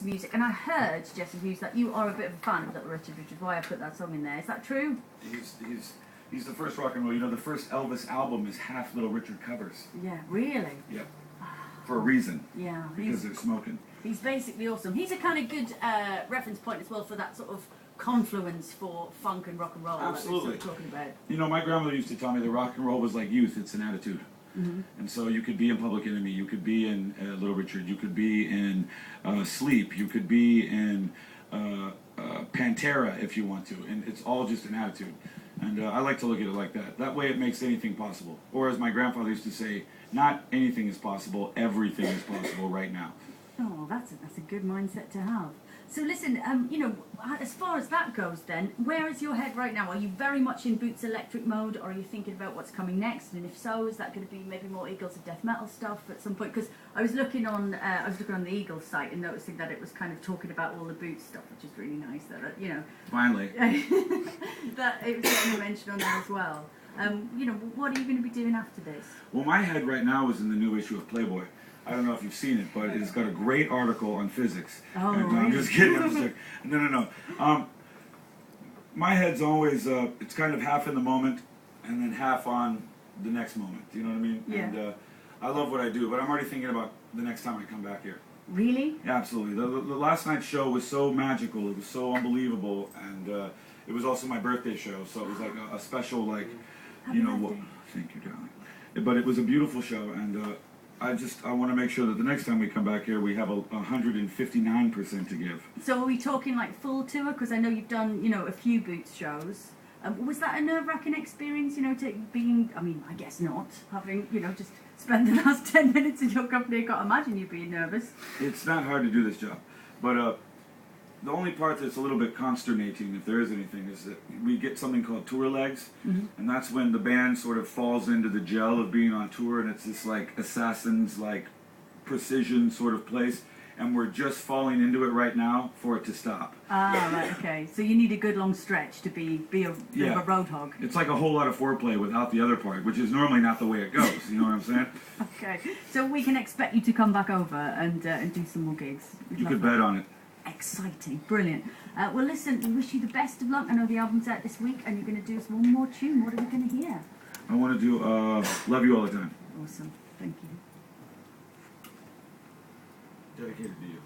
music, and I heard, Jesse Hughes, that you are a bit of a fan of Little Richard, which is why I put that song in there. Is that true? He's the first rock and roll. You know, the first Elvis album is half Little Richard covers. Yeah, really? Yep. For a reason. Yeah. Because they're smoking. He's basically awesome. He's a kind of good reference point as well for that sort of confluence for funk and rock and roll. Absolutely. That we're talking about. You know, my grandmother used to tell me that rock and roll was like youth. It's an attitude. Mm-hmm. And so you could be in Public Enemy, you could be in Little Richard, you could be in Sleep, you could be in Pantera if you want to. And it's all just an attitude. And I like to look at it like that. That way it makes anything possible. Or as my grandfather used to say, not anything is possible, everything is possible right now. Oh, that's a good mindset to have. So listen, you know, as far as that goes then, where is your head right now? Are you very much in Boots Electric mode, or are you thinking about what's coming next? And if so, is that going to be maybe more Eagles of Death Metal stuff at some point? Because I was looking on the Eagles site and noticing that it was kind of talking about all the Boots stuff, which is really nice. That you know, Finally. that it was getting a mention on there as well. You know, what are you going to be doing after this? Well, my head right now is in the new issue of Playboy. I don't know if you've seen it, but it's got a great article on physics. Oh, and, really? I'm just kidding. I'm just like, no. My head's always, it's kind of half in the moment and then half on the next moment. You know what I mean? Yeah. And I love what I do, but I'm already thinking about the next time I come back here. Really? Yeah, absolutely. The last night's show was so magical. It was so unbelievable. And it was also my birthday show, so it was like a special, like, Happy you know, birthday. thank you, darling. But it was a beautiful show, and I want to make sure that the next time we come back here, we have 159% to give. So are we talking like full tour? Because I know you've done, you know, a few Boots shows. Was that a nerve-wracking experience, you know, I mean, I guess not, having, you know, just spent the last 10 minutes in your company? I can't imagine you being nervous. It's not hard to do this job, but the only part that's a little bit consternating, if there is anything, is that we get something called tour legs, and that's when the band sort of falls into the gel of being on tour, and it's this like Assassin's like precision sort of place, and we're just falling into it right now for it to stop. Ah, right, okay. So you need a good long stretch to be a bit of a road hog. It's like a whole lot of foreplay without the other part, which is normally not the way it goes. You know what I'm saying? Okay. So we can expect you to come back over and do some more gigs. You could bet on it. Exciting, brilliant. Well, listen, we wish you the best of luck. I know the album's out this week, and you're going to do us one more tune. What are we going to hear? I want to do Love You All the Time. Awesome, thank you. Dedicated to you.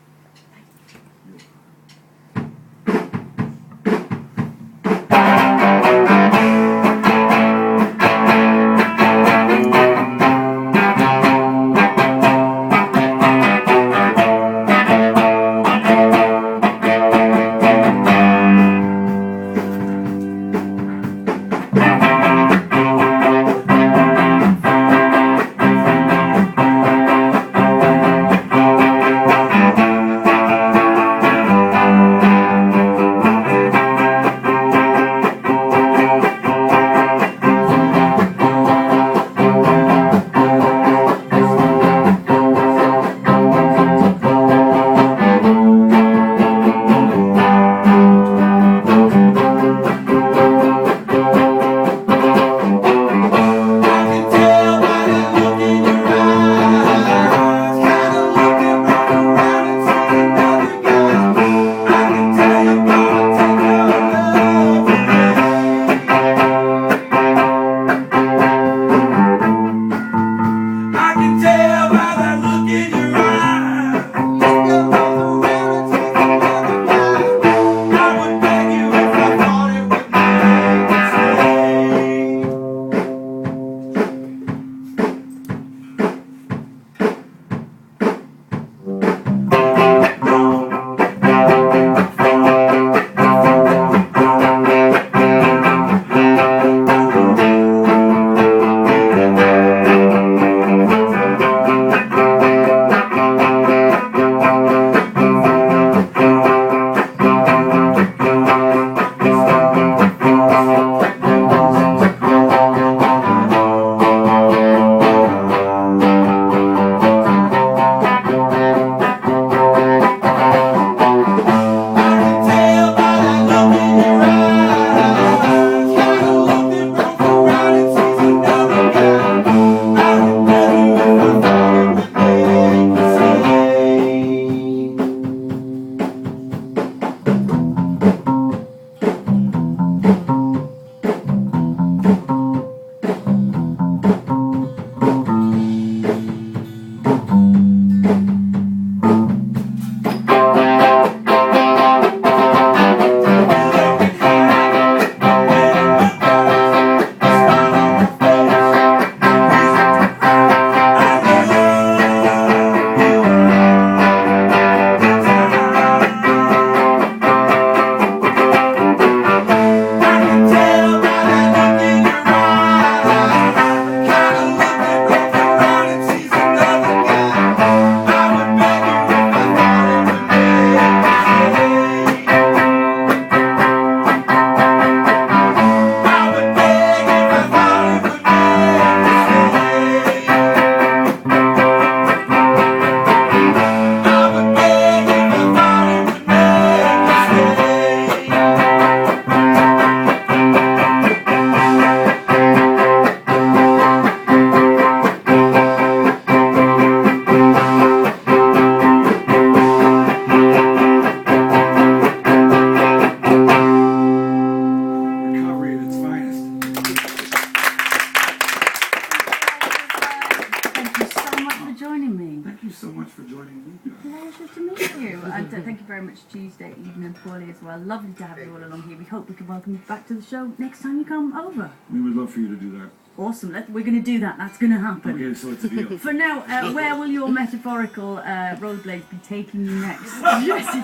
And thank you very much, Tuesday evening and Paulie as well. Lovely to have you all along here. We hope we can welcome you back to the show next time you come over. We would love for you to do that. Awesome. We're going to do that. That's going to happen. Okay, so it's a deal. For now, where will your metaphorical rollerblades be taking you next, Jesse?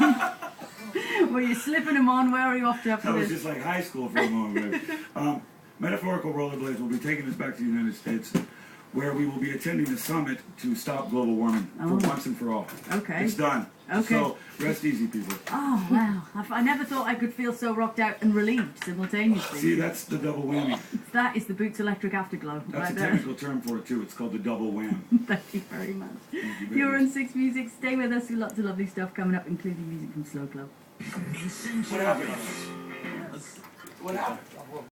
Were you slipping them on? Where are you off to after That was this? just like high school for a moment. Metaphorical rollerblades will be taking us back to the United States, where we will be attending a summit to stop global warming for once and for all. Okay. It's done. Okay. So rest easy, people. Oh, wow. I never thought I could feel so rocked out and relieved simultaneously. See, that's the double whammy. That is the Boots Electric Afterglow. That's right a there. technical term for it, too. It's called the double wham. Thank you very much. Thank you very You're much. on Six Music. Stay with us. Lots of lovely stuff coming up, including music from Slow Club. What happened? What happened?